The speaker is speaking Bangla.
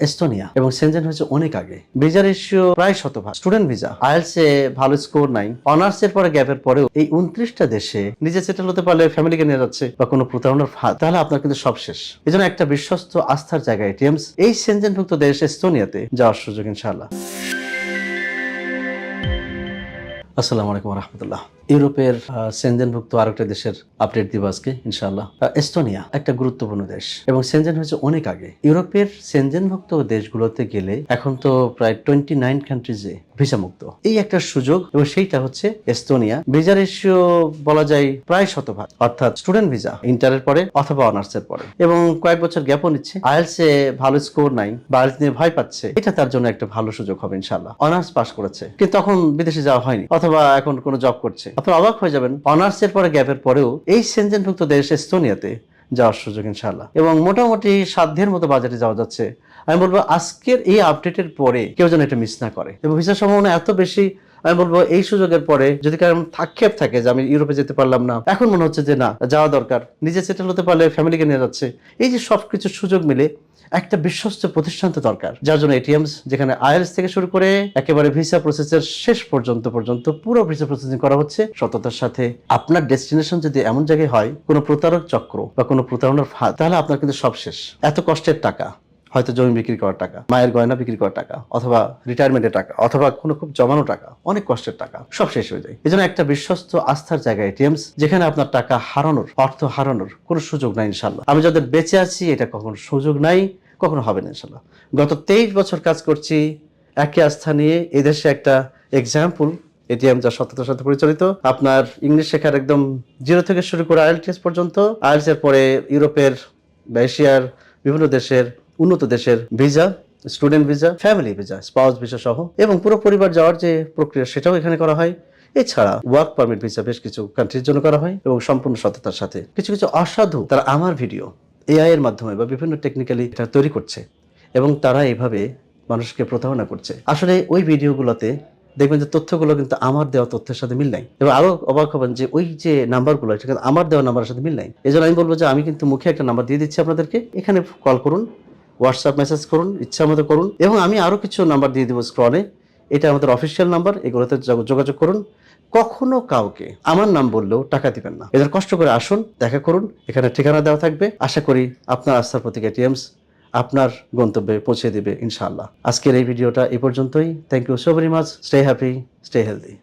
এস্তোনিয়া এবং সেনজেন হয়েছে অনেক আগে। ভিসা রেশিও প্রায় শতভাগ। স্টুডেন্ট ভিসা, আইএলটিএস এ ভালো স্কোর নাই, অনার্স এর পরে গ্যাপের পরেও এই 29টা দেশে নিজে সেটেল হতে পারলে ফ্যামিলিকে নিয়ে যাচ্ছে বা কোনো প্রতারণার ফাঁদ, তাহলে আপনার কিন্তু সব শেষ। এজন্য একটা বিশ্বস্ত আস্থার জায়গা এটিএমস, এই সেনজেনভুক্ত দেশ এস্তোনিয়াতে যাওয়ার সুযোগ ইনশাআল্লাহ। আসসালামু আলাইকুম রহমতুল্লাহ। ইউরোপের সেনজেনভুক্ত আরেকটা দেশের আপডেট দিব আজকে ইনশাআল্লাহ। এস্তোনিয়া একটা গুরুত্বপূর্ণ দেশ এবং সেনজেন হয়েছে অনেক আগে। ইউরোপের সেনজেনভুক্ত দেশগুলোতে গেলে এখন তো প্রায় 29 কান্ট্রিজে ভিসা মুক্ত, এই একটা সুযোগ এবং সেইটা হচ্ছে এস্তোনিয়া। ভিসা রেশিও বলা যায় প্রায় শতভাগ, অর্থাৎ স্টুডেন্ট ভিসা ইন্টারের পরে অথবা অনার্স এর পরে, এবং কয়েক বছর গ্যাপও নিচ্ছে। আইএলটিএস এ ভালো স্কোর নাই বা আইএলটিএস নিয়ে ভয় পাচ্ছে, এটা তার জন্য একটা ভালো সুযোগ হবে ইনশাআল্লাহ। অনার্স পাস করেছে কিন্তু তখন বিদেশে যাওয়া হয়নি অথবা এখন কোনো জব করছে, আপনারা অবাক হয়ে যাবেন অনার্স এর পরে গ্যাপের পরেও এই সেনজেনভুক্ত দেশ এস্তোনিয়াতে যাওয়ার সুযোগ ইনশাআল্লাহ, এবং মোটামুটি সাধ্যের মতো বাজেটে যাওয়া যাচ্ছে। আমি বলবো আজকের এই আপডেটের পরে কেউ যেন এটা মিস না করে, এবং ভিসার সম্ভাবনা এত বেশি। আমি বলবো এই সুযোগের পরে যদি কারণ আক্ষেপ থাকে যে আমি ইউরোপে যেতে পারলাম না, এখন মনে হচ্ছে যে না, যাওয়া দরকার, নিজে সেটেল হতে পারলে ফ্যামিলিকে নিয়ে যাচ্ছে, এই যে সবকিছু সুযোগ মিলে একটা বিশ্বস্ত প্রতিষ্ঠান তো দরকার, যার জন্য এটিএমস, যেখানে আইএলটিএস থেকে শুরু করে একেবারে ভিসা প্রসেসের শেষ পর্যন্ত পুরো ভিসা প্রসেসিং করা হচ্ছে সততার সাথে। আপনার ডেস্টিনেশন যদি এমন জায়গায় হয় কোনো প্রতারক চক্র বা কোনো প্রতারণার ফাঁদ, তাহলে আপনার কিন্তু সব শেষ। এত কষ্টের টাকা, হয়তো জমি বিক্রি করার টাকা, মায়ের গয়না বিক্রি করার টাকা, অথবা রিটায়ারমেন্টের টাকা, অথবা কোনো খুব জমানো টাকা, অনেক কষ্টের টাকা, সব শেষ হয়ে যায়। এই জন্য একটা বিশ্বস্ত আস্থার জায়গা এটিএমস, যেখানে আপনার টাকা হারানোর, অর্থ হারানোর কোনো সুযোগ নাই ইনশাল্লাহ। আমি যাদের বেঁচে আছি এটা কখনো সুযোগ নাই, কখনো হবে না ইনশাল্লাহ। গত 23 বছর কাজ করছি একই আস্থা নিয়ে। এই দেশে একটা এক্সাম্পল এটিএম, যা সততার সাথে পরিচালিত। আপনার ইংলিশ শেখার একদম জিরো থেকে শুরু করে আইএলটিএস পর্যন্ত, আইএলটিএস এর পরে ইউরোপের বা এশিয়ার বিভিন্ন দেশের উন্নত দেশের visa, student visa, family visa, spouse visa সহ, এবং পুরো পরিবার যাওয়ার যে প্রক্রিয়া সেটাও এখানে করা হয়। এছাড়া ওয়ার্ক পারমিট ভিসা বেশ কিছু কান্ট্রির জন্য করা হয়, এবং সম্পূর্ণ সততার সাথে। কিছু কিছু অসাধু তারা আমার ভিডিও এআই এর মাধ্যমে বা বিভিন্ন টেকনিক্যালি এটা তৈরি করছে, এবং তারা এইভাবে মানুষকে প্রতারণা করছে। আসলে ওই ভিডিওগুলোতে দেখবেন যে তথ্যগুলো কিন্তু আমার দেওয়া তথ্যের সাথে মিল নাই, এবং আরো অবাক হবেন যে ওই যে নাম্বারগুলো এটা কিন্তু আমার দেওয়া নাম্বারের সাথে মিল নাই। এই জন্য আমি বলবো যে আমি কিন্তু মুখে একটা নাম্বার দিয়ে দিচ্ছি আপনাদেরকে, এখানে কল করুন, হোয়াটসঅ্যাপ মেসেজ করুন, ইচ্ছা মতো করুন, এবং আমি আরো কিছু নাম্বার দিয়ে দিব স্ক্রলে, এটা আমাদের অফিসিয়াল নাম্বার, এগুলোতে যোগাযোগ করুন। কখনো কাউকে আমার নাম বললেও টাকা দিবেন না। এদের কষ্ট করে আসুন, দেখা করুন, এখানে ঠিকানা দেওয়া থাকবে। আশা করি আপনার আস্থার প্রতীক এটিএমস আপনার গন্তব্যে পৌঁছে দিবে ইনশাআল্লাহ। আজকের এই ভিডিওটা এই পর্যন্তই। Thank you so very much. Stay happy, stay healthy.